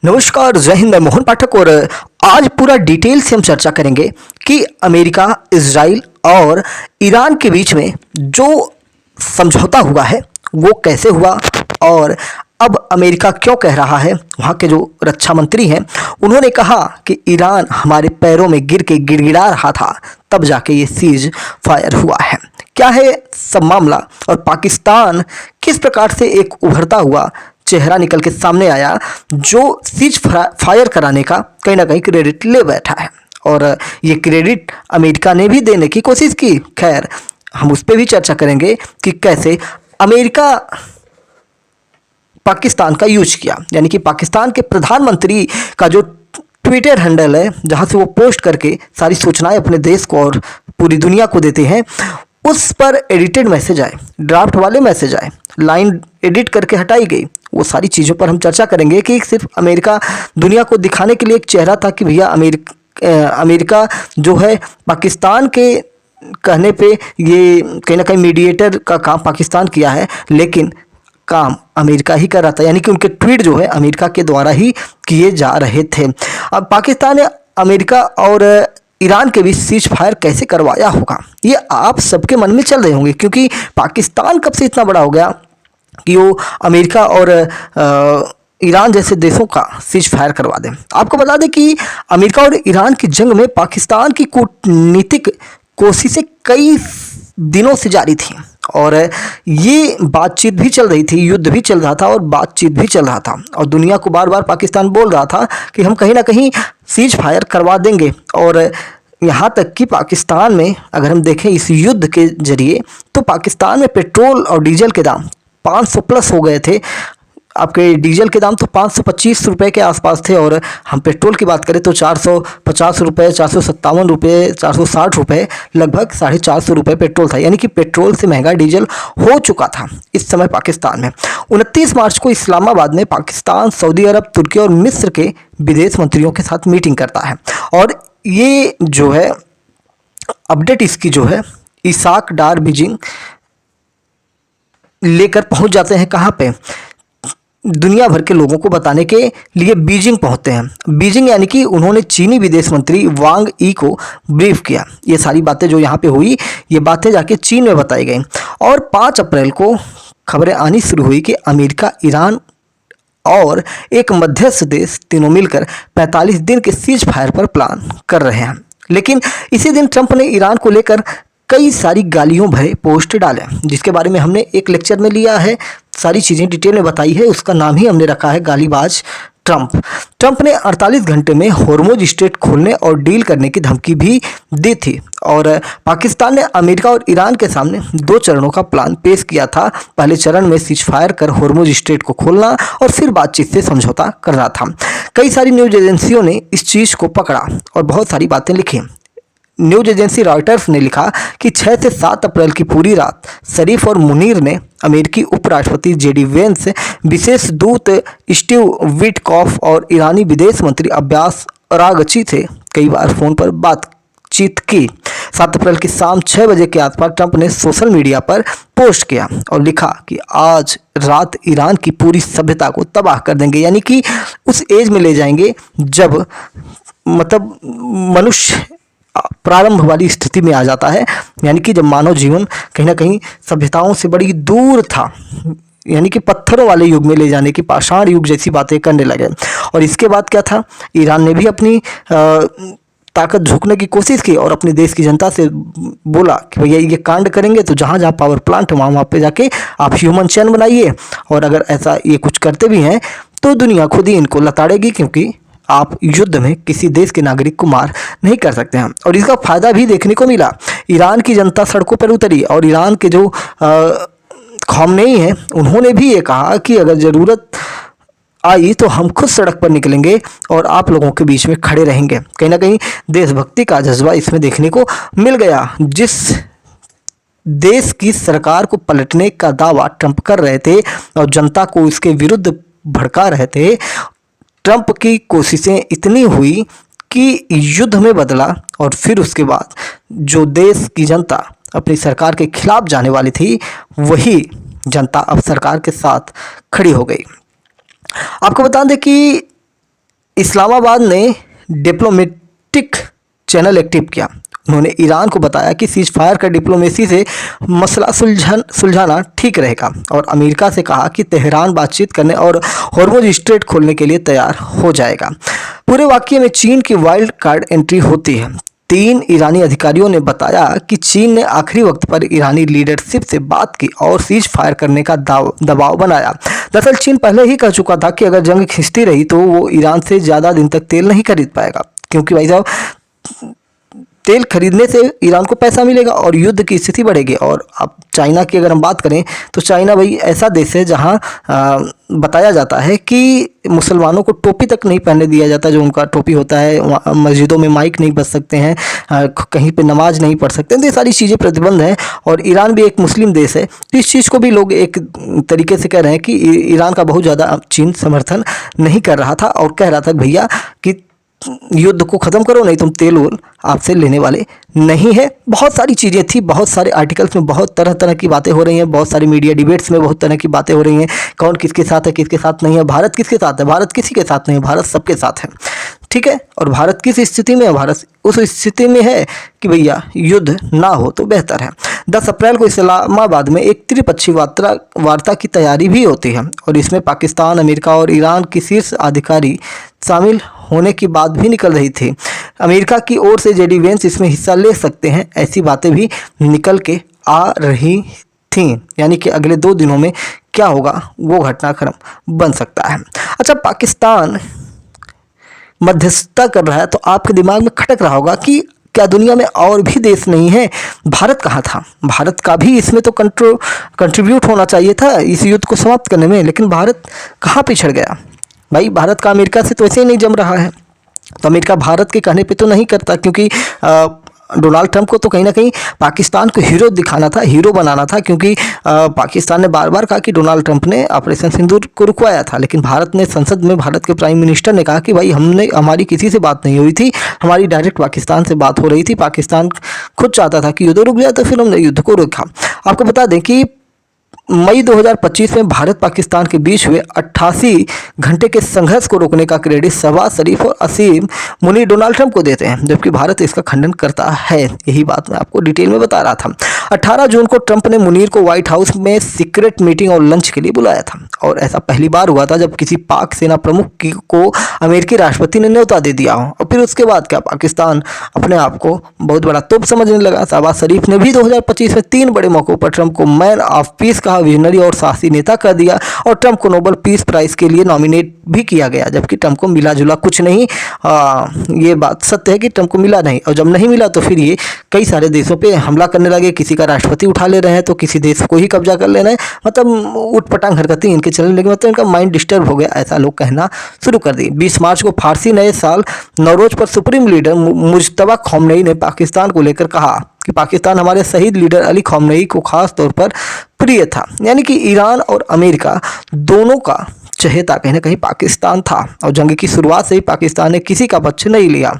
नमस्कार, जय हिंद। मैं मोहन पाठक और आज पूरा डिटेल से हम चर्चा करेंगे कि अमेरिका, इजराइल और ईरान के बीच में जो समझौता हुआ है वो कैसे हुआ और अब अमेरिका क्यों कह रहा है। वहाँ के जो रक्षा मंत्री हैं उन्होंने कहा कि ईरान हमारे पैरों में गिर के गिड़गिड़ा रहा था, तब जाके ये सीज फायर हुआ है। क्या है सब मामला और पाकिस्तान किस प्रकार से एक उभरता हुआ चेहरा निकल के सामने आया जो सीज फायर कराने का कहीं ना कहीं क्रेडिट ले बैठा है, और ये क्रेडिट अमेरिका ने भी देने की कोशिश की। खैर, हम उस पर भी चर्चा करेंगे कि कैसे अमेरिका पाकिस्तान का यूज किया, यानी कि पाकिस्तान के प्रधानमंत्री का जो ट्विटर हैंडल है जहां से वो पोस्ट करके सारी सूचनाएं अपने देश को और पूरी दुनिया को देते हैं, उस पर एडिटेड मैसेज आए, ड्राफ्ट वाले मैसेज आए, लाइन एडिट करके हटाई गई। वो सारी चीज़ों पर हम चर्चा करेंगे कि सिर्फ अमेरिका दुनिया को दिखाने के लिए एक चेहरा था कि भैया अमेरिका जो है पाकिस्तान के कहने पे ये कहीं ना कहीं मीडिएटर का काम पाकिस्तान किया है, लेकिन काम अमेरिका ही कर रहा था, यानी कि उनके ट्वीट जो है अमेरिका के द्वारा ही किए जा रहे थे। अब पाकिस्तान ने अमेरिका और ईरान के बीच सीज फायर कैसे करवाया होगा, ये आप सबके मन में चल रहे होंगे, क्योंकि पाकिस्तान कब से इतना बड़ा हो गया कि वो अमेरिका और ईरान जैसे देशों का सीज फायर करवा दें। आपको बता दें कि अमेरिका और ईरान की जंग में पाकिस्तान की कूटनीतिक कोशिशें कई दिनों से जारी थी और ये बातचीत भी चल रही थी, युद्ध भी चल रहा था और बातचीत भी चल रहा था, और दुनिया को बार बार पाकिस्तान बोल रहा था कि हम कहीं ना कहीं सीज फायर करवा देंगे। और यहाँ तक कि पाकिस्तान में अगर हम देखें इस युद्ध के जरिए तो पाकिस्तान में पेट्रोल और डीजल के दाम 500 प्लस हो गए थे। आपके डीजल के दाम तो 525 रुपये के आसपास थे, और हम पेट्रोल की बात करें तो 450 रुपये, 457 रुपये, 460 रुपये, लगभग 450 रुपये पेट्रोल था, यानी कि पेट्रोल से महंगा डीजल हो चुका था इस समय पाकिस्तान में। 29 मार्च को इस्लामाबाद में पाकिस्तान, सऊदी अरब, तुर्की और मिस्र के विदेश मंत्रियों के साथ मीटिंग करता है, और ये जो है अपडेट इसकी जो है इसाक डार बीजिंग लेकर पहुंच जाते हैं। कहाँ पे? दुनिया भर के लोगों को बताने के लिए बीजिंग पहुंचते हैं। बीजिंग यानी कि उन्होंने चीनी विदेश मंत्री वांग ई को ब्रीफ किया। ये सारी बातें जो यहाँ पे हुई, ये बातें जाके चीन में बताई गई, और 5 अप्रैल को खबरें आनी शुरू हुई कि अमेरिका, ईरान और एक मध्यस्थ देश तीनों मिलकर 45 दिन के सीज फायर पर प्लान कर रहे हैं। लेकिन इसी दिन ट्रंप ने ईरान को लेकर कई सारी गालियों भरे पोस्ट डाले, जिसके बारे में हमने एक लेक्चर में लिया है, सारी चीज़ें डिटेल में बताई है। उसका नाम ही हमने रखा है गालीबाज ट्रंप। ट्रंप ने 48 घंटे में होर्मुज स्ट्रेट खोलने और डील करने की धमकी भी दी थी, और पाकिस्तान ने अमेरिका और ईरान के सामने 2 चरणों का प्लान पेश किया था। पहले चरण में सीज फायर कर होर्मुज स्ट्रेट को खोलना और फिर बातचीत से समझौता करना था। कई सारी न्यूज एजेंसियों ने इस चीज़ को पकड़ा और बहुत सारी बातें लिखी। न्यूज एजेंसी रॉयटर्स ने लिखा कि 6 से 7 अप्रैल की पूरी रात शरीफ और मुनीर ने अमेरिकी उपराष्ट्रपति जेडी वेंस, विशेष दूत स्टीव विटकॉफ और ईरानी विदेश मंत्री अब्बास अरागची से कई बार फोन पर बातचीत की। 7 अप्रैल की शाम 6 बजे के आसपास ट्रंप ने सोशल मीडिया पर पोस्ट किया और लिखा कि आज रात ईरान की पूरी सभ्यता को तबाह कर देंगे, यानी कि उस एज में ले जाएंगे जब मतलब मनुष्य प्रारंभ वाली स्थिति में आ जाता है, यानी कि जब मानव जीवन कहीं ना कहीं सभ्यताओं से बड़ी दूर था, यानी कि पत्थरों वाले युग में ले जाने की, पाषाण युग जैसी बातें करने लगे। और इसके बाद क्या था, ईरान ने भी अपनी ताकत झोंकने की कोशिश की और अपने देश की जनता से बोला कि भैया ये कांड करेंगे तो जहाँ जहाँ पावर प्लांट है वहाँ पे जाके आप ह्यूमन चैन बनाइए, और अगर ऐसा ये कुछ करते भी हैं तो दुनिया खुद ही इनको लताड़ेगी, क्योंकि आप युद्ध में किसी देश के नागरिक को मार नहीं कर सकते हैं। और इसका फायदा भी देखने को मिला। ईरान की जनता सड़कों पर उतरी, और ईरान के जो खामनेई हैं उन्होंने भी ये कहा कि अगर ज़रूरत आई तो हम खुद सड़क पर निकलेंगे और आप लोगों के बीच में खड़े रहेंगे। कहीं ना कहीं देशभक्ति का जज्बा इसमें देखने को मिल गया। जिस देश की सरकार को पलटने का दावा ट्रंप कर रहे थे और जनता को इसके विरुद्ध भड़का रहे थे, ट्रंप की कोशिशें इतनी हुई कि युद्ध में बदला, और फिर उसके बाद जो देश की जनता अपनी सरकार के खिलाफ जाने वाली थी, वही जनता अब सरकार के साथ खड़ी हो गई। आपको बता दें कि इस्लामाबाद ने डिप्लोमेटिक चैनल एक्टिव किया। उन्होंने ईरान को बताया कि सीज फायर का डिप्लोमेसी से मसला सुलझाना ठीक रहेगा और अमेरिका से कहा कि तेहरान बातचीत करने और हॉर्मुज स्ट्रेट खोलने के लिए तैयार हो जाएगा। पूरे वाकये में चीन की वाइल्ड कार्ड एंट्री होती है। 3 ईरानी अधिकारियों ने बताया कि चीन ने आखिरी वक्त पर ईरानी लीडरशिप से बात की और सीज फायर करने का दबाव बनाया। दरअसल चीन पहले ही कह चुका था कि अगर जंग खिंचती रही तो वो ईरान से ज़्यादा दिन तक तेल नहीं खरीद पाएगा, क्योंकि भाई साहब तेल खरीदने से ईरान को पैसा मिलेगा और युद्ध की स्थिति बढ़ेगी। और अब चाइना की अगर हम बात करें तो चाइना भाई ऐसा देश है जहां बताया जाता है कि मुसलमानों को टोपी तक नहीं पहनने दिया जाता, जो उनका टोपी होता है। मस्जिदों में माइक नहीं बज सकते हैं, कहीं पे नमाज नहीं पढ़ सकते हैं, तो ये सारी चीज़ें प्रतिबंध हैं। और ईरान भी एक मुस्लिम देश है, तो इस चीज़ को भी लोग एक तरीके से कह रहे हैं कि ईरान का बहुत ज़्यादा चीन समर्थन नहीं कर रहा था और कह रहा था भैया कि युद्ध को ख़त्म करो, नहीं तुम तेल वोल आपसे लेने वाले नहीं है। बहुत सारी चीज़ें थी, बहुत सारे आर्टिकल्स में बहुत तरह तरह की बातें हो रही हैं, बहुत सारी मीडिया डिबेट्स में बहुत तरह की बातें हो रही हैं। कौन किसके साथ है, किसके साथ नहीं है, भारत किसके साथ है, भारत किसी के साथ नहीं है, भारत सबके साथ है, ठीक है। और भारत किस स्थिति में है, भारत उस स्थिति में है कि भैया युद्ध ना हो तो बेहतर है। 10 अप्रैल को इस्लामाबाद में एक त्रिपक्षीय वार्ता की तैयारी भी होती है और इसमें पाकिस्तान, अमेरिका और ईरान की शीर्ष अधिकारी शामिल होने की बात भी निकल रही थी। अमेरिका की ओर से जेडी वेंस इसमें हिस्सा ले सकते हैं, ऐसी बातें भी निकल के आ रही थी। यानी कि अगले 2 दिनों में क्या होगा वो घटनाक्रम बन सकता है। अच्छा, पाकिस्तान मध्यस्थता कर रहा है तो आपके दिमाग में खटक रहा होगा कि क्या दुनिया में और भी देश नहीं है, भारत कहाँ था? भारत का भी इसमें तो कंट्रीब्यूट होना चाहिए था इस युद्ध को समाप्त करने में, लेकिन भारत कहाँ पिछड़ गया? भाई भारत का अमेरिका से तो ऐसे ही नहीं जम रहा है, तो अमेरिका भारत के कहने पे तो नहीं करता, क्योंकि डोनाल्ड ट्रंप को तो कहीं ना कहीं पाकिस्तान को हीरो दिखाना था, हीरो बनाना था, क्योंकि पाकिस्तान ने बार बार कहा कि डोनाल्ड ट्रंप ने ऑपरेशन सिंदूर को रुकवाया था, लेकिन भारत ने संसद में भारत के प्राइम मिनिस्टर ने कहा कि भाई हमारी किसी से बात नहीं हुई थी, हमारी डायरेक्ट पाकिस्तान से बात हो रही थी, पाकिस्तान खुद चाहता था कि युद्ध रुक जाए, तो फिर हमने युद्ध को रोका। आपको बता दें कि मई 2025 में भारत पाकिस्तान के बीच हुए 88 घंटे के संघर्ष को रोकने का क्रेडिट शहबाज शरीफ और असीम मुनीर डोनाल्ड ट्रंप को देते हैं, जबकि भारत इसका खंडन करता है। यही बात मैं आपको डिटेल में बता रहा था। 18 जून को ट्रंप ने मुनीर को व्हाइट हाउस में सीक्रेट मीटिंग और लंच के लिए बुलाया था, और ऐसा पहली बार हुआ था जब किसी पाक सेना प्रमुख को अमेरिकी राष्ट्रपति ने न्योता दे दिया हो। और फिर उसके बाद क्या, पाकिस्तान अपने आप को बहुत बड़ा तोप समझने लगा। शहबाज शरीफ ने भी 2025 में 3 बड़े मौक़ों पर ट्रंप को मैन ऑफ पीस कहा, विजनरी और साहसी नेता कर दिया, और ट्रंप को नोबेल पीस प्राइज के लिए नॉमिनेट भी किया गया, जबकि ट्रंप को मिला जुला कुछ नहीं। ये बात सत्य है कि ट्रंप को मिला नहीं, और जब नहीं मिला तो फिर ये कई सारे देशों पे हमला करने लगे, किसी का राष्ट्रपति उठा ले रहे हैं तो किसी देश को ही कब्जा कर ले रहे हैं, मतलब उठपटांग हरकतें इनके चलने लगी, मतलब इनका माइंड डिस्टर्ब हो गया, ऐसा लोग कहना शुरू कर दिए। 20 मार्च को फारसी नए साल नौरोज पर सुप्रीम लीडर मुज्तबा खौमनई ने पाकिस्तान को लेकर कहा कि पाकिस्तान हमारे शहीद लीडर अली खौमनई को खास तौर पर प्रिय था। यानी कि ईरान और अमेरिका दोनों का चहेता कहीं ना कहीं पाकिस्तान था, और जंग की शुरुआत से ही पाकिस्तान ने किसी का पक्ष नहीं लिया।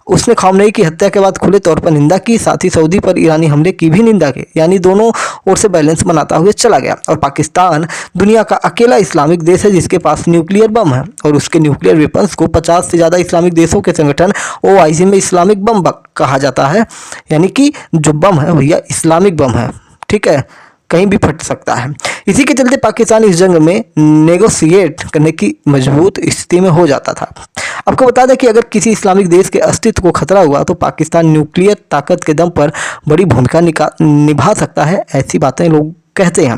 उसने खौमनई की हत्या के बाद खुले तौर पर निंदा की, साथ ही सऊदी पर ईरानी हमले की भी निंदा की, यानी दोनों ओर से बैलेंस बनाता हुए चला गया। और पाकिस्तान दुनिया का अकेला इस्लामिक देश है जिसके पास न्यूक्लियर बम है, और उसके न्यूक्लियर वेपन्स को 50 से ज़्यादा इस्लामिक देशों के संगठन OIC में इस्लामिक बम कहा जाता है। यानी कि जो बम है भैया इस्लामिक बम है, ठीक है, कहीं भी फट सकता है। इसी के चलते पाकिस्तान इस जंग में नेगोशिएट करने की मजबूत स्थिति में हो जाता था। आपको बता दें कि अगर किसी इस्लामिक देश के अस्तित्व को खतरा हुआ तो पाकिस्तान न्यूक्लियर ताकत के दम पर बड़ी भूमिका निभा सकता है, ऐसी बातें लोग कहते हैं।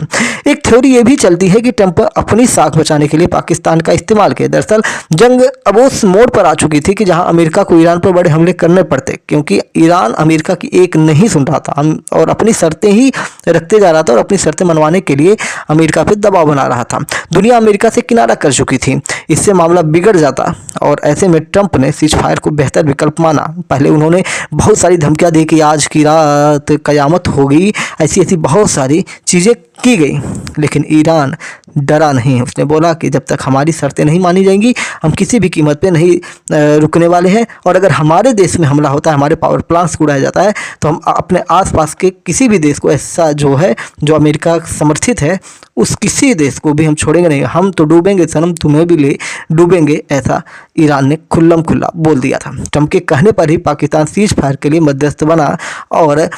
एक थ्योरी ये भी चलती है कि ट्रंप अपनी साख बचाने के लिए पाकिस्तान का इस्तेमाल किया। दरअसल जंग अब उस मोड़ पर आ चुकी थी कि जहां अमेरिका को ईरान पर बड़े हमले करने पड़ते, क्योंकि ईरान अमेरिका की एक नहीं सुन रहा था और अपनी शर्तें ही रखते जा रहा था, और अपनी शर्तें मनवाने के लिए अमेरिका पर दबाव बना रहा था। दुनिया अमेरिका से किनारा कर चुकी थी, इससे मामला बिगड़ जाता, और ऐसे में ट्रंप ने सीज फायर को बेहतर विकल्प माना। पहले उन्होंने बहुत सारी धमकियां दी कि आज की रात कयामत होगी, ऐसी ऐसी बहुत सारी चीज़ें चीज़ें की गई, लेकिन ईरान डरा नहीं। उसने बोला कि जब तक हमारी शर्तें नहीं मानी जाएंगी हम किसी भी कीमत पे नहीं रुकने वाले हैं, और अगर हमारे देश में हमला होता है, हमारे पावर प्लांट्स को उड़ाया जाता है, तो हम अपने आसपास के किसी भी देश को ऐसा जो है जो अमेरिका समर्थित है उस किसी देश को भी हम छोड़ेंगे नहीं। हम तो डूबेंगे सनम, तुम्हें भी ले डूबेंगे, ऐसा ईरान ने खुल्लम खुल्ला बोल दिया था। ट्रंप के कहने पर ही पाकिस्तान सीज फायर के लिए मध्यस्थ बना और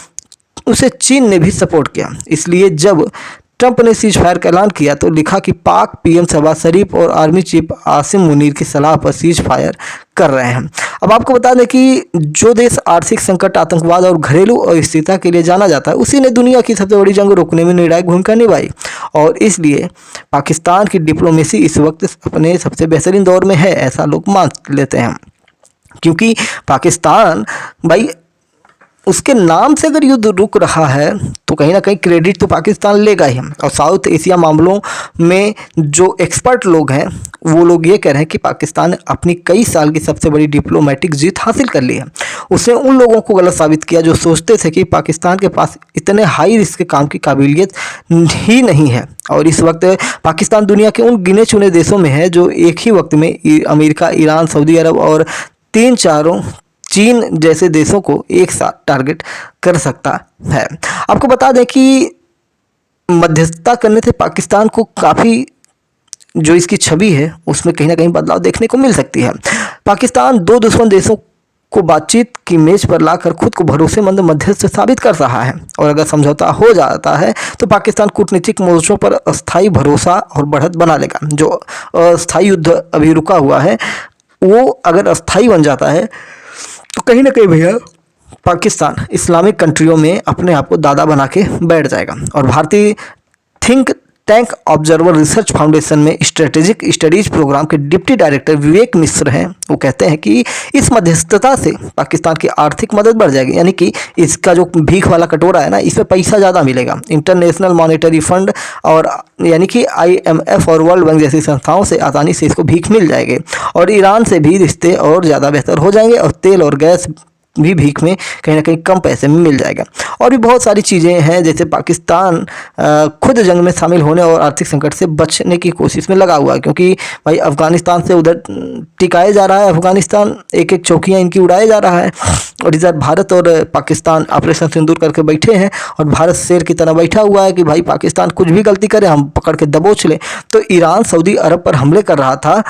उसे चीन ने भी सपोर्ट किया। इसलिए जब ट्रंप ने सीज फायर का ऐलान किया तो लिखा कि पाक पीएम शहबाज शरीफ और आर्मी चीफ आसिम मुनीर की सलाह पर सीज फायर कर रहे हैं। अब आपको बता दें कि जो देश आर्थिक संकट, आतंकवाद और घरेलू अस्थिरता के लिए जाना जाता है, उसी ने दुनिया की सबसे बड़ी जंग रोकने में निर्णायक भूमिका निभाई, और इसलिए पाकिस्तान की डिप्लोमेसी इस वक्त अपने सबसे बेहतरीन दौर में है, ऐसा लोग मान लेते हैं। क्योंकि पाकिस्तान भाई, उसके नाम से अगर युद्ध रुक रहा है तो कहीं ना कहीं क्रेडिट तो पाकिस्तान लेगा ही। और साउथ एशिया मामलों में जो एक्सपर्ट लोग हैं वो लोग ये कह रहे हैं कि पाकिस्तान ने अपनी कई साल की सबसे बड़ी डिप्लोमेटिक जीत हासिल कर ली है। उसने उन लोगों को गलत साबित किया जो सोचते थे कि पाकिस्तान के पास इतने हाई रिस्क के काम की काबिलियत ही नहीं है। और इस वक्त पाकिस्तान दुनिया के उन गिने चुने देशों में है जो एक ही वक्त में अमेरिका, ईरान, सऊदी अरब और 3-4 चीन जैसे देशों को एक साथ टारगेट कर सकता है। आपको बता दें कि मध्यस्थता करने से पाकिस्तान को काफ़ी जो इसकी छवि है उसमें कहीं ना कहीं बदलाव देखने को मिल सकती है। पाकिस्तान 2 दुश्मन देशों को बातचीत की मेज पर लाकर खुद को भरोसेमंद मध्यस्थ साबित कर रहा है, और अगर समझौता हो जाता है तो पाकिस्तान कूटनीतिक मोर्चों पर अस्थायी भरोसा और बढ़त बना लेगा। जो अस्थायी युद्ध अभी रुका हुआ है वो अगर अस्थायी बन जाता है तो कहीं ना कहीं भैया पाकिस्तान इस्लामिक कंट्रियों में अपने आप को दादा बना के बैठ जाएगा। और भारतीय think tank observer research foundation में स्ट्रेटेजिक स्टडीज प्रोग्राम के डिप्टी डायरेक्टर विवेक मिश्र हैं। वो कहते हैं कि इस मध्यस्थता से पाकिस्तान की आर्थिक मदद बढ़ जाएगी, यानी कि इसका जो भीख वाला कटोरा है ना, इसमें पैसा ज़्यादा मिलेगा। इंटरनेशनल मॉनेटरी फंड और यानी कि IMF और वर्ल्ड बैंक जैसी संस्थाओं से आसानी से इसको भीख मिल जाएगी, और ईरान से भी रिश्ते और ज़्यादा बेहतर हो जाएंगे, और तेल और गैस भी भीख में कहीं ना कहीं कम पैसे में मिल जाएगा। और भी बहुत सारी चीज़ें हैं, जैसे पाकिस्तान खुद जंग में शामिल होने और आर्थिक संकट से बचने की कोशिश में लगा हुआ है, क्योंकि भाई अफ़गानिस्तान से उधर टिकाया जा रहा है, अफ़गानिस्तान एक एक चौकियाँ इनकी उड़ाया जा रहा है, और इधर भारत और पाकिस्तान ऑपरेशन सिंदूर करके बैठे हैं, और भारत शेर की तरह बैठा हुआ है कि भाई पाकिस्तान कुछ भी गलती करे हम पकड़ के दबोच लें। तो ईरान सऊदी अरब पर हमले कर रहा था,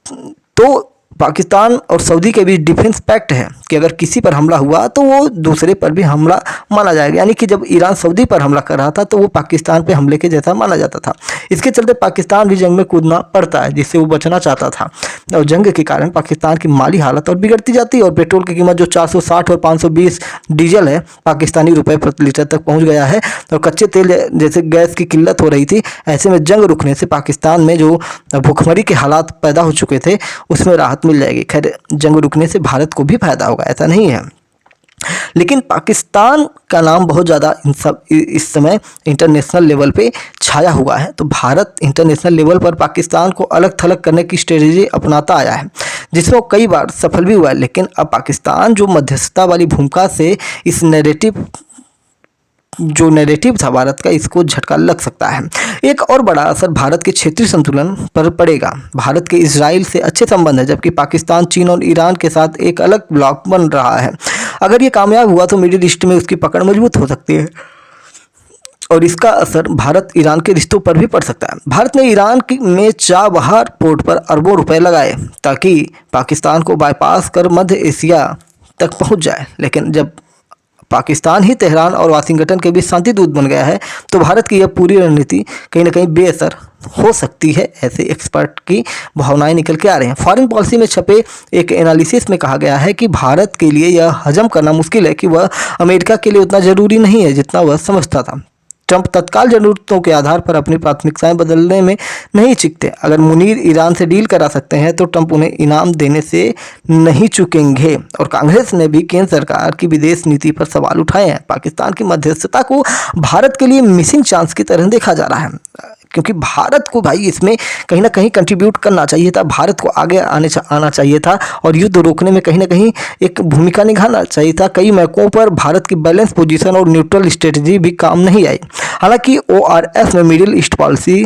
तो पाकिस्तान और सऊदी के बीच डिफेंस पैक्ट है कि अगर किसी पर हमला हुआ तो वो दूसरे पर भी हमला माना जाएगा, यानी कि जब ईरान सऊदी पर हमला कर रहा था तो वो पाकिस्तान पे हमले के जैसा माना जाता था। इसके चलते पाकिस्तान भी जंग में कूदना पड़ता है, जिससे वो बचना चाहता था, और जंग के कारण पाकिस्तान की माली हालत और बिगड़ती जाती है, और पेट्रोल की कीमत जो 460 और 520 डीजल है पाकिस्तानी रुपए प्रति लीटर तक पहुँच गया है, और कच्चे तेल जैसे गैस की किल्लत हो रही थी। ऐसे में जंग रुकने से पाकिस्तान में जो भुखमरी के हालात पैदा हो चुके थे उसमें राहत मिल जाएगी। खैर, जंग रुकने से भारत को भी फायदा होगा, ऐसा नहीं है, लेकिन पाकिस्तान का नाम बहुत ज़्यादा इस समय इंटरनेशनल लेवल पे छाया हुआ है। तो भारत इंटरनेशनल लेवल पर पाकिस्तान को अलग थलग करने की स्ट्रेटजी अपनाता आया है, जिसमें वो कई बार सफल भी हुआ है। लेकिन अब पाकिस्तान जो मध्यस्थता वाली भूमिका से इस नैरेटिव था भारत का, इसको झटका लग सकता है। एक और बड़ा असर भारत के क्षेत्रीय संतुलन पर पड़ेगा। भारत के इजराइल से अच्छे संबंध है, जबकि पाकिस्तान चीन और ईरान के साथ एक अलग ब्लॉक बन रहा है। अगर ये कामयाब हुआ तो मिडिल ईस्ट में उसकी पकड़ मजबूत हो सकती है, और इसका असर भारत ईरान के रिश्तों पर भी पड़ सकता है। भारत ने ईरान में चाबहार पोर्ट पर अरबों रुपए लगाए ताकि पाकिस्तान को बाईपास कर मध्य एशिया तक पहुँच जाए, लेकिन जब पाकिस्तान ही तेहरान और वाशिंगटन के बीच शांति दूत बन गया है तो भारत की यह पूरी रणनीति कहीं ना कहीं बेअसर हो सकती है, ऐसे एक्सपर्ट की भावनाएं निकल के आ रही हैं। फॉरेन पॉलिसी में छपे एक एनालिसिस में कहा गया है कि भारत के लिए यह हजम करना मुश्किल है कि वह अमेरिका के लिए उतना ज़रूरी नहीं है जितना वह समझता था। ट्रंप तत्काल ज़रूरतों के आधार पर अपनी प्राथमिकताएं बदलने में नहीं चूकते। अगर मुनीर ईरान से डील करा सकते हैं तो ट्रंप उन्हें इनाम देने से नहीं चूकेंगे। और कांग्रेस ने भी केंद्र सरकार की विदेश नीति पर सवाल उठाए हैं। पाकिस्तान की मध्यस्थता को भारत के लिए मिसिंग चांस की तरह देखा जा रहा है, क्योंकि भारत को भाई इसमें कहीं ना कहीं कंट्रीब्यूट करना चाहिए था, भारत को आगे आना चाहिए था और युद्ध रोकने में कहीं ना कहीं एक भूमिका निभाना चाहिए था। कई मौकों पर भारत की बैलेंस पोजीशन और न्यूट्रल स्ट्रेटजी भी काम नहीं आई। हालांकि ORF में मिडिल ईस्ट पॉलिसी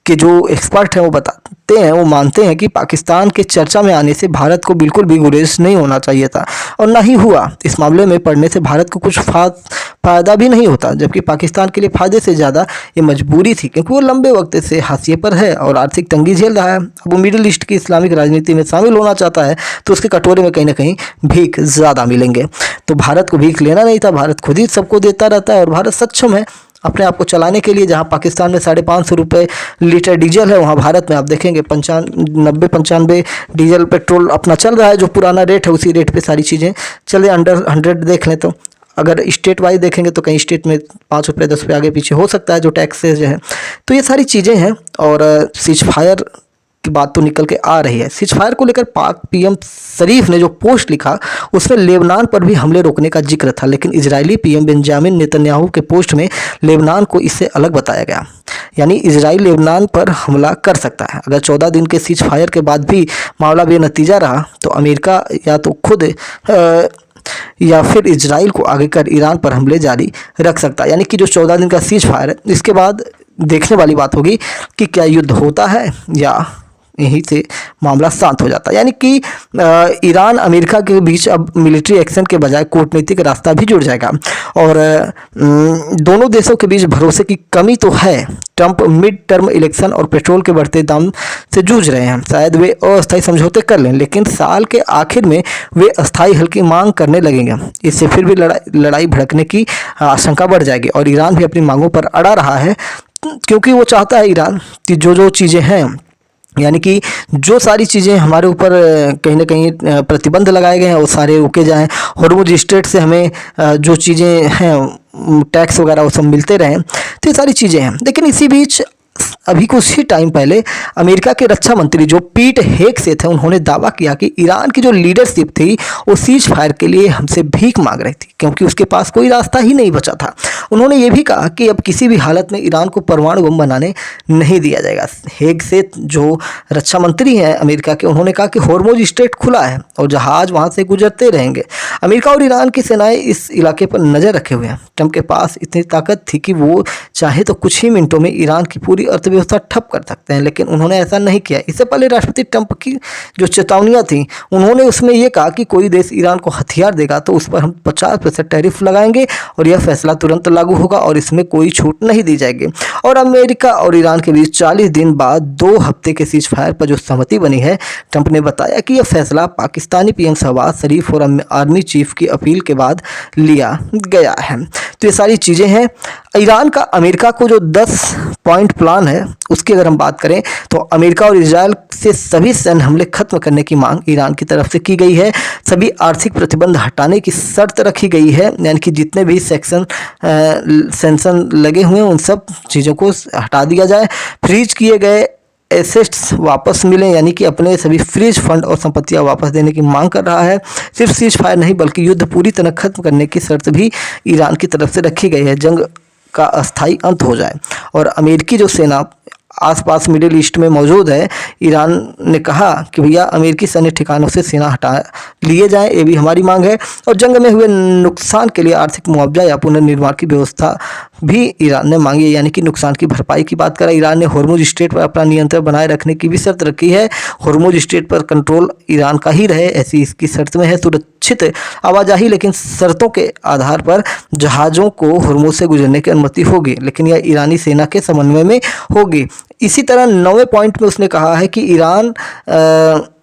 के जो एक्सपर्ट हैं वो बताते हैं, वो मानते हैं कि पाकिस्तान के चर्चा में आने से भारत को बिल्कुल भी गुरेज नहीं होना चाहिए था और ना ही हुआ। इस मामले में पड़ने से भारत को कुछ फ़ायदा भी नहीं होता, जबकि पाकिस्तान के लिए फ़ायदे से ज़्यादा ये मजबूरी थी, क्योंकि वो लंबे वक्त से हाशिए पर है और आर्थिक तंगी झेल रहा है। अब वो मिडिल ईस्ट की इस्लामिक राजनीति में शामिल होना चाहता है तो उसके कटोरे में कहीं ना कहीं भीख ज़्यादा मिलेंगे। तो भारत को भीख लेना नहीं था, भारत खुद ही सबको देता रहता है और भारत सक्षम है अपने आप को चलाने के लिए। जहां पाकिस्तान में 550 रुपये लीटर डीजल है, वहां भारत में आप देखेंगे 95 डीजल पेट्रोल अपना चल रहा है। जो पुराना रेट है उसी रेट पे सारी चीज़ें चले। अंडर 100 देख लें तो अगर स्टेट वाइज देखेंगे तो कहीं स्टेट में 5 रुपये 10 रुपये आगे पीछे हो सकता है जो टैक्सेज है। तो ये सारी चीज़ें हैं और सीज फायर की बात तो निकल के आ रही है। सीज फायर को लेकर पाक PM शरीफ ने जो पोस्ट लिखा उसमें लेबनान पर भी हमले रोकने का जिक्र था, लेकिन इजरायली PM बेंजामिन नेतन्याहू के पोस्ट में लेबनान को इससे अलग बताया गया। यानी इजराइल लेबनान पर हमला कर सकता है। अगर 14 दिन के सीज फायर के बाद भी मामला बेनतीजा रहा तो अमेरिका या तो खुद या फिर इजराइल को आगे कर ईरान पर हमले जारी रख सकता है। यानी कि जो 14 दिन का सीज फायर है, इसके बाद देखने वाली बात होगी कि क्या युद्ध होता है या यहीं से मामला शांत हो जाता है। यानी कि ईरान अमेरिका के बीच अब मिलिट्री एक्शन के बजाय कूटनीतिक रास्ता भी जुड़ जाएगा और दोनों देशों के बीच भरोसे की कमी तो है। ट्रंप मिड टर्म इलेक्शन और पेट्रोल के बढ़ते दाम से जूझ रहे हैं। शायद वे अस्थायी समझौते कर लें, लेकिन साल के आखिर में वे अस्थायी हल्की मांग करने लगेंगे। इससे फिर भी लड़ाई भड़कने की आशंका बढ़ जाएगी और ईरान भी अपनी मांगों पर अड़ा रहा है, क्योंकि वो चाहता है ईरान कि जो चीज़ें हैं, यानी कि जो सारी चीज़ें हमारे ऊपर कहीं ना कहीं प्रतिबंध लगाए गए हैं वो सारे रुके जाएं। हॉर्मुज स्ट्रेट से हमें जो चीज़ें हैं टैक्स वगैरह वो सब मिलते रहें। तो ये सारी चीज़ें हैं। लेकिन इसी बीच अभी कुछ ही टाइम पहले अमेरिका के रक्षा मंत्री जो पीट हेगसेथ थे, उन्होंने दावा किया कि ईरान की जो लीडरशिप थी वो सीज फायर के लिए हमसे भीख मांग रही थी, क्योंकि उसके पास कोई रास्ता ही नहीं बचा था। उन्होंने ये भी कहा कि अब किसी भी हालत में ईरान को परमाणु बम बनाने नहीं दिया जाएगा। हेगसेथ जो रक्षा मंत्री हैं अमेरिका के, उन्होंने कहा कि हॉर्मुज स्ट्रेट खुला है और जहाज वहाँ से गुजरते रहेंगे। अमेरिका और ईरान की सेनाएं इस इलाके पर नज़र रखे हुए हैं। ट्रंप के पास इतनी ताकत थी कि वो चाहे तो कुछ ही मिनटों में ईरान की पूरी अर्थव्यवस्था ठप कर सकते हैं, लेकिन उन्होंने ऐसा नहीं किया। इससे पहले राष्ट्रपति ट्रंप की जो चेतावनियां थी, उन्होंने उसमें यह कहा कि कोई देश ईरान को हथियार देगा तो उस पर हम 50% टैरिफ लगाएंगे और यह फैसला तुरंत लागू होगा और इसमें कोई छूट नहीं दी जाएगी। और अमेरिका और ईरान के बीच 40 दिन बाद 2 हफ्ते के सीज फायर पर जो सहमति बनी है, ट्रंप ने बताया कि यह फैसला पाकिस्तानी PM शहबाज शरीफ और आर्मी चीफ की अपील के बाद लिया गया है। तो ये सारी चीज़ें हैं। ईरान का अमेरिका को जो 10 पॉइंट प्लान है उसकी अगर हम बात करें तो अमेरिका और इजराइल से सभी सैन्य हमले खत्म करने की मांग ईरान की तरफ से की गई है। सभी आर्थिक प्रतिबंध हटाने की शर्त रखी गई है, यानी कि जितने भी सैंक्शन लगे हुए हैं उन सब चीज़ों को हटा दिया जाए। फ्रीज किए गए एसेट्स वापस मिलें, यानी कि अपने सभी फ्रीज फंड और संपत्तियां वापस देने की मांग कर रहा है। सिर्फ सीज फायर नहीं बल्कि युद्ध पूरी तरह खत्म करने की शर्त भी ईरान की तरफ से रखी गई है। जंग का अस्थायी अंत हो जाए और अमेरिकी जो सेना आसपास मिडिल ईस्ट में मौजूद है, ईरान ने कहा कि भैया अमेरिकी सैन्य ठिकानों से सेना हटा लिए जाएं, ये भी हमारी मांग है। और जंग में हुए नुकसान के लिए आर्थिक मुआवजा या पुनर्निर्माण की व्यवस्था भी ईरान ने मांगी है, यानी कि नुकसान की भरपाई की बात करें। ईरान ने हॉर्मुज स्ट्रेट पर अपना नियंत्रण बनाए रखने की भी शर्त रखी है। हॉर्मुज स्ट्रेट पर कंट्रोल ईरान का ही रहे, ऐसी इसकी शर्त में है। सुरक्षित आवाजाही, लेकिन शर्तों के आधार पर जहाज़ों को हॉर्मुज से गुजरने की अनुमति होगी, लेकिन यह ईरानी सेना के समन्वय में होगी। इसी तरह 9वें पॉइंट में उसने कहा है कि ईरान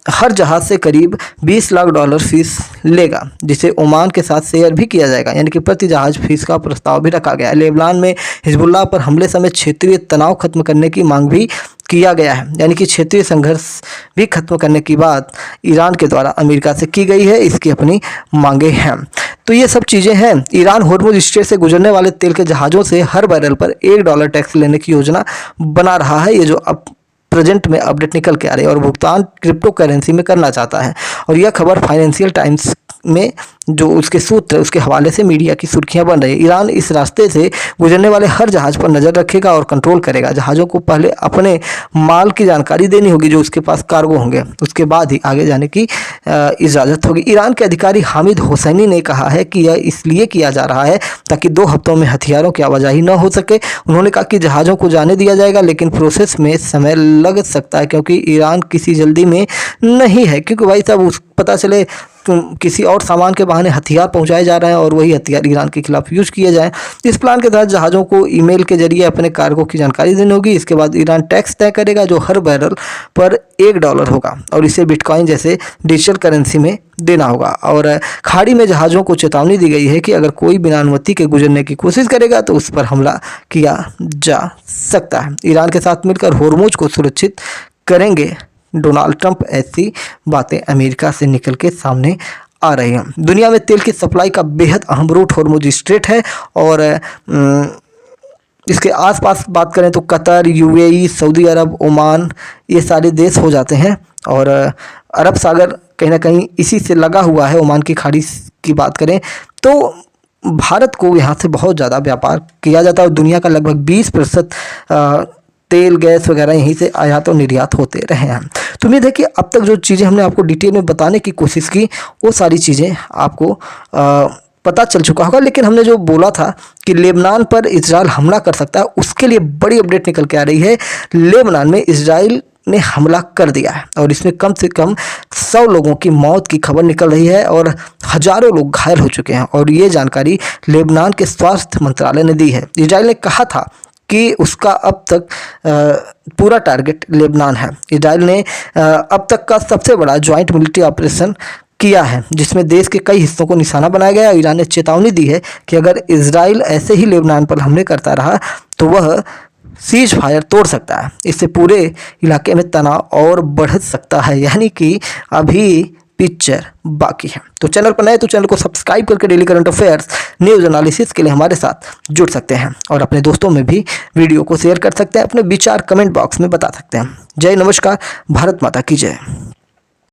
हर जहाज़ से करीब $20 लाख फीस लेगा, जिसे ओमान के साथ शेयर भी किया जाएगा, यानी कि प्रति जहाज़ फीस का प्रस्ताव भी रखा गया है। लेबनान में हिजबुल्लाह पर हमले समेत क्षेत्रीय तनाव खत्म करने की मांग भी किया गया है, यानी कि क्षेत्रीय संघर्ष भी खत्म करने की बात ईरान के द्वारा अमेरिका से की गई है। इसकी अपनी मांगे हैं। तो ये सब चीज़ें हैं। ईरान हॉर्मुज स्ट्रेट से गुजरने वाले तेल के जहाज़ों से हर बैरल पर $1 टैक्स लेने की योजना बना रहा है। ये जो अब प्रेजेंट में अपडेट निकल के आ रही है और भुगतान क्रिप्टो करेंसी में करना चाहता है। और यह खबर फाइनेंशियल टाइम्स में जो उसके सूत्र उसके हवाले से मीडिया की सुर्खियां बन रही है। ईरान इस रास्ते से गुजरने वाले हर जहाज पर नज़र रखेगा और कंट्रोल करेगा। जहाज़ों को पहले अपने माल की जानकारी देनी होगी जो उसके पास कार्गो होंगे, उसके बाद ही आगे जाने की इजाज़त होगी। ईरान के अधिकारी हामिद हुसैनी ने कहा है कि यह इसलिए किया जा रहा है ताकि 2 हफ्तों में हथियारों की आवाजाही न हो सके। उन्होंने कहा कि जहाज़ों को जाने दिया जाएगा लेकिन प्रोसेस में समय लग सकता है क्योंकि ईरान किसी जल्दी में नहीं है, क्योंकि भाई साहब पता चले किसी और सामान के बहाने हथियार पहुंचाए जा रहे हैं और वही हथियार ईरान के खिलाफ यूज किए जाएं। इस प्लान के तहत जहाज़ों को ईमेल के जरिए अपने कार्गो की जानकारी देनी होगी। इसके बाद ईरान टैक्स तय करेगा जो हर बैरल पर $1 होगा और इसे बिटकॉइन जैसे डिजिटल करेंसी में देना होगा। और खाड़ी में जहाज़ों को चेतावनी दी गई है कि अगर कोई बिना अनुमति के गुजरने की कोशिश करेगा तो उस पर हमला किया जा सकता है। ईरान के साथ मिलकर होर्मुज को सुरक्षित करेंगे डोनाल्ड ट्रंप, ऐसी बातें अमेरिका से निकल के सामने आ रही हैं। दुनिया में तेल की सप्लाई का बेहद अहम रूट होर्मुज स्ट्रेट है और इसके आसपास बात करें तो कतर, यूएई, सऊदी अरब, ओमान, ये सारे देश हो जाते हैं और अरब सागर कहीं ना कहीं इसी से लगा हुआ है। ओमान की खाड़ी की बात करें तो भारत को यहाँ से बहुत ज़्यादा व्यापार किया जाता है और दुनिया का लगभग 20% तेल गैस वगैरह यहीं से आयात और निर्यात होते रहे हैं। तो उम्मीद है कि अब तक जो चीज़ें हमने आपको डिटेल में बताने की कोशिश की वो सारी चीज़ें आपको पता चल चुका होगा। लेकिन हमने जो बोला था कि लेबनान पर इजराइल हमला कर सकता है, उसके लिए बड़ी अपडेट निकल के आ रही है। लेबनान में इजराइल ने हमला कर दिया है और इसमें कम से कम 100 लोगों की मौत की खबर निकल रही है और हजारों लोग घायल हो चुके हैं और ये जानकारी लेबनान के स्वास्थ्य मंत्रालय ने दी है। इजराइल ने कहा था कि उसका अब तक पूरा टारगेट लेबनान है। इजराइल ने अब तक का सबसे बड़ा ज्वाइंट मिलिट्री ऑपरेशन किया है जिसमें देश के कई हिस्सों को निशाना बनाया गया। ईरान ने चेतावनी दी है कि अगर इजराइल ऐसे ही लेबनान पर हमले करता रहा तो वह सीज फायर तोड़ सकता है। इससे पूरे इलाके में तनाव और बढ़ सकता है, यानी कि अभी पिक्चर बाकी है। तो चैनल पर नए तो चैनल को सब्सक्राइब करके daily current affairs news analysis के लिए हमारे साथ जुड़ सकते हैं और अपने दोस्तों में भी वीडियो को शेयर कर सकते हैं। अपने विचार कमेंट बॉक्स में बता सकते हैं। जय नमस्कार, भारत माता की जय।